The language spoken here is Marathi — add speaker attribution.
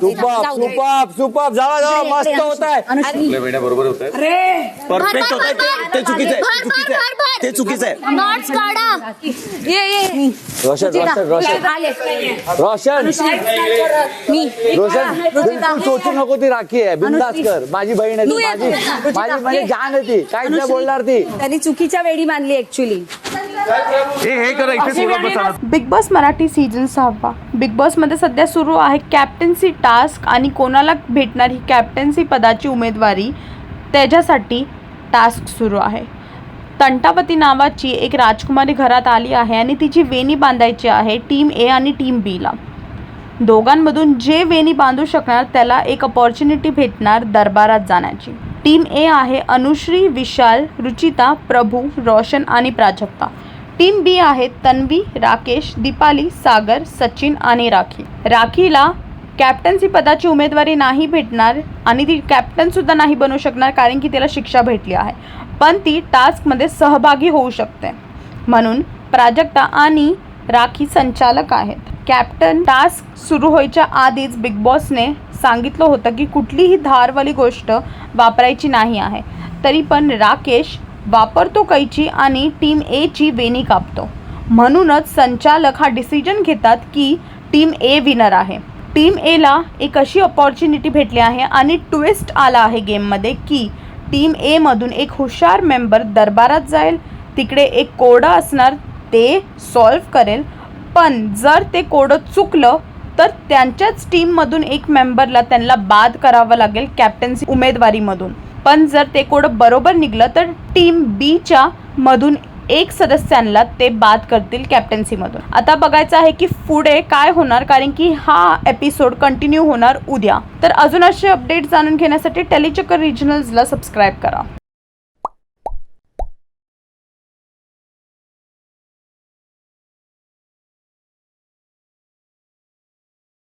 Speaker 1: सुपर जावा जावा मस्त होत आहे
Speaker 2: बरोबर होत आहे परफेक्ट होत आहे ते चुकीचं आहे ते चुकीचं आहे
Speaker 3: नॉट्स काढा ये
Speaker 1: रोशन रोशन बिलकुल सोचू नको ती राखी आहे बिंदास कर माझी बहीण आहे ती, माझी म्हणजे जान आहे ती काहीच नाही बोलणार ती
Speaker 3: त्यांनी चुकीच्या वेळी मानली ऍक्च्युली
Speaker 2: हे करा इथे थोडं बसा
Speaker 4: big boss Marathi season 6 big boss मध्ये सध्या सुरू आहे कॅप्टन्सी टास्क आणि कोणाला भेटणार ही कॅप्टन्सी पदाची उमेदवारी त्याच्यासाठी टास्क सुरू आहे. तंटावती नावाची एक राजकुमारी घरात आली आहे आणि तिची वेणी बांधायची आहे टीम ए आणि टीम बी ला. दोघांमधून जे वेणी बांधू शकणार त्याला एक अपॉर्च्युनिटी भेटणार दरबारात जाण्याची. टीम ए आहे अनुश्री, विशाल, रुचिता, प्रभू, रोशन आणि प्राजक्ता. टीम बी आहे तन्वी, राकेश, दीपाली, सागर, सचिन आणि राखी. राखीला कॅप्टन्सी पदाची उमेदवारी नाही भेटणार आणि ती कॅप्टन सुद्धा नाही बनू शकणार कारण की तिला शिक्षा भेटली आहे, पण ती टास्कमध्ये सहभागी होऊ शकते. म्हणून प्राजक्ता आणि राखी संचालक आहेत. कॅप्टन टास्क सुरू व्हायच्या आधीच बिग बॉसने सांगितलं होतं की कुठलीही धारवाली गोष्ट वापरायची नाही आहे. तरी पण राकेश वापरतो कैची आणि टीम ए ची वेणी कापतो. म्हणूनच संचालक हा डिसिजन घेतात की टीम ए विनर आहे. टीम एला एक अशी अपॉर्च्युनिटी भेटली आहे आणि ट्विस्ट आला आहे गेममध्ये की टीम ए मधून एक हुशार मेंबर दरबारात जाईल. तिकडे एक कोडं असणार ते सॉल्व्ह करेल, पण जर ते कोडं चुकलं तर त्यांच्याच टीममधून एक मेंबरला त्यांना बाद करावं लागेल कॅप्टन्सी उमेदवारीमधून. पण जर ते कोडं बरोबर निघलं तर टीम बीच्या मधून एक सदस्यांना ते बाद करतील कॅप्टन्सीमधून. आता बघायचं आहे की पुढे काय होणार कारण की हा एपिसोड कंटिन्यू होणार उद्या. तर अजून असे अपडेट जाणून घेण्यासाठी टेलीचक्कर रिजनल्सला सबस्क्राईब करा.